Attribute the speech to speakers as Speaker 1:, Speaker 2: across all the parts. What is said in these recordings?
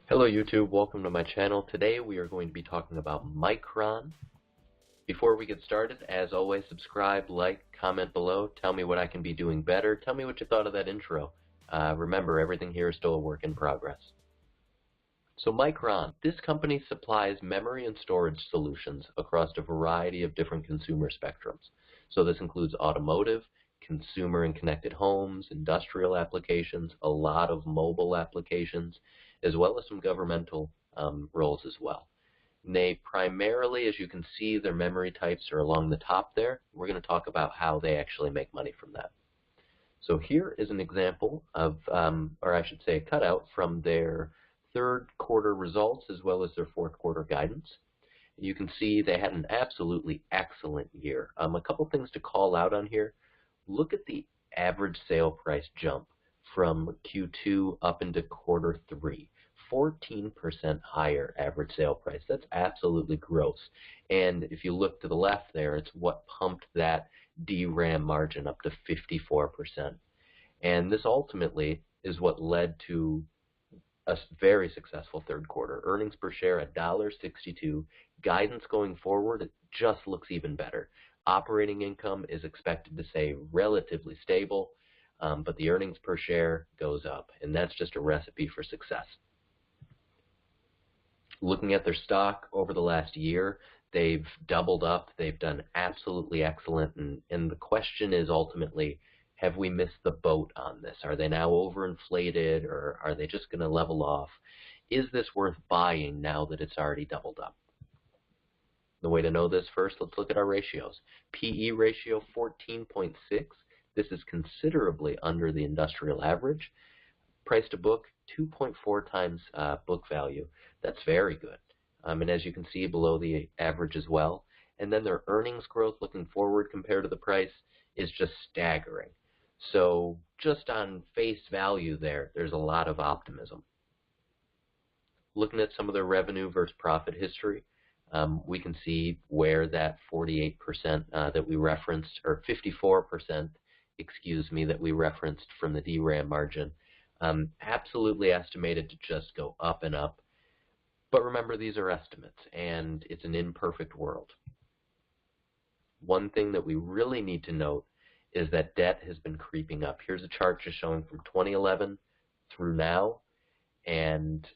Speaker 1: Hello YouTube, welcome to my channel. Today we are going to be talking about Micron. Before we get started, as always, subscribe, like, comment below, tell me what I can be doing better, tell me what you thought of that intro. Remember, everything here is still a work in progress. So Micron, this company supplies memory and storage solutions across a variety of different consumer spectrums. So this includes automotive, consumer and connected homes, industrial applications, a lot of mobile applications, as well as some governmental roles as well. And they primarily, as you can see, their memory types are along the top there. We're going to talk about how they actually make money from that. So here is an example of, or I should say a cutout from their third quarter results as well as their fourth quarter guidance. You can see they had an absolutely excellent year. A couple things to call out on here. Look at the average sale price jump from Q2 up into quarter 3. 14% higher average sale price. That's absolutely gross. And if you look to the left there, it's what pumped that DRAM margin up to 54%. And this ultimately is what led to a very successful third quarter. Earnings per share at $1.62. Guidance going forward, it just looks even better. Operating income is expected to stay relatively stable, but the earnings per share goes up, and that's just a recipe for success. Looking at their stock over the last year, they've doubled up. They've done absolutely excellent, and the question is ultimately, have we missed the boat on this? Are they now overinflated, or are they just going to level off? Is this worth buying now that it's already doubled up? The way to know this, first, let's look at our ratios. PE ratio 14.6. This is considerably under the industrial average. Price to book 2.4 times book value. That's very good. And as you can see, below the average as well. And then their earnings growth looking forward compared to the price is just staggering. So just on face value there's a lot of optimism. Looking at some of their revenue versus profit history, we can see where that 48% that we referenced, or 54%, excuse me, that we referenced from the DRAM margin, absolutely estimated to just go up and up. But remember, these are estimates, and it's an imperfect world. One thing that we really need to note is that debt has been creeping up. Here's a chart just showing from 2011 through now, and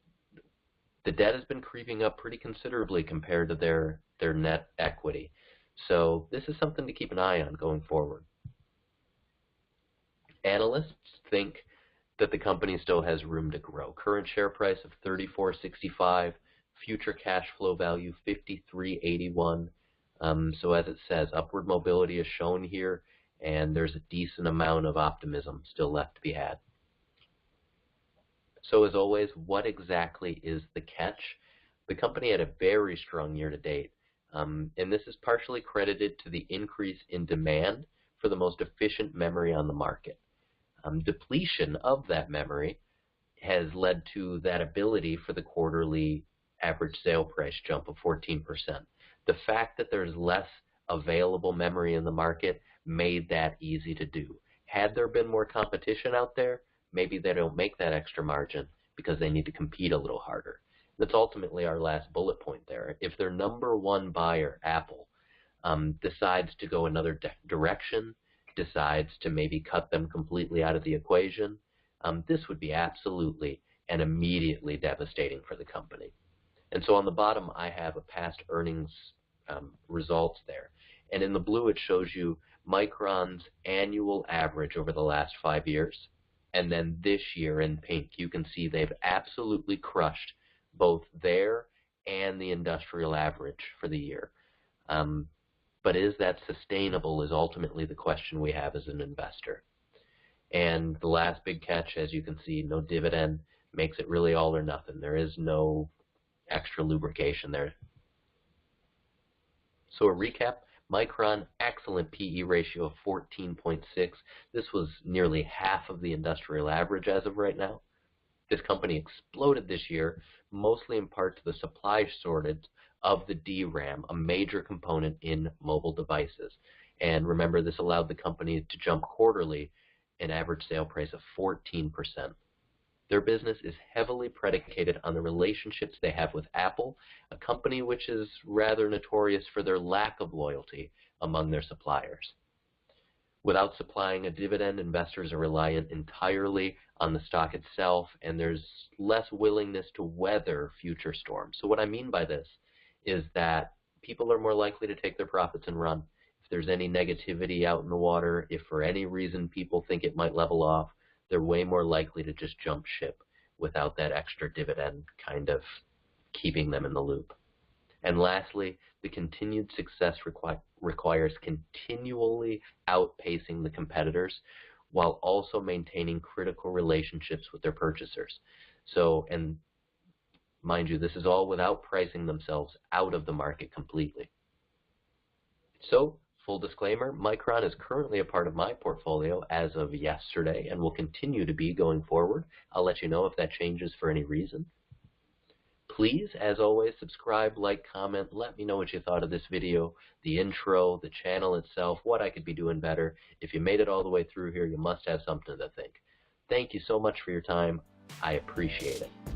Speaker 1: the debt has been creeping up pretty considerably compared to their net equity. So this is something to keep an eye on going forward. Analysts think that the company still has room to grow. Current share price of $34.65, future cash flow value $53.81. So as it says, upward mobility is shown here, and there's a decent amount of optimism still left to be had. So as always, what exactly is the catch? The company had a very strong year to date, and this is partially credited to the increase in demand for the most efficient memory on the market. Depletion of that memory has led to that ability for the quarterly average sale price jump of 14%. The fact that there's less available memory in the market made that easy to do. Had there been more competition out there, maybe they don't make that extra margin because they need to compete a little harder. That's ultimately our last bullet point there. If their number one buyer, Apple, decides to go another direction, decides to maybe cut them completely out of the equation, this would be absolutely and immediately devastating for the company. And so on the bottom, I have a past earnings results there. And in the blue, it shows you Micron's annual average over the last 5 years. And then this year in pink, you can see they've absolutely crushed both their and the industrial average for the year. But is that sustainable is ultimately the question we have as an investor. And the last big catch, as you can see, no dividend, makes it really all or nothing. There is no extra lubrication there. So a recap, Micron, excellent PE ratio of 14.6. This was nearly half of the industrial average as of right now. This company exploded this year, mostly in part to the supply shortage of the DRAM, a major component in mobile devices. And remember, this allowed the company to jump quarterly an average sale price of 14%. Their business is heavily predicated on the relationships they have with Apple, a company which is rather notorious for their lack of loyalty among their suppliers. Without supplying a dividend, investors are reliant entirely on the stock itself, and there's less willingness to weather future storms. So what I mean by this is that people are more likely to take their profits and run. If there's any negativity out in the water, if for any reason people think it might level off, they're way more likely to just jump ship without that extra dividend kind of keeping them in the loop. And lastly, the continued success requires continually outpacing the competitors while also maintaining critical relationships with their purchasers. So, and mind you, this is all without pricing themselves out of the market completely. So, full disclaimer, Micron is currently a part of my portfolio as of yesterday and will continue to be going forward. I'll let you know if that changes for any reason. Please, as always, subscribe, like, comment, let me know what you thought of this video, the intro, the channel itself, what I could be doing better. If you made it all the way through here, you must have something to think. Thank you so much for your time. I appreciate it.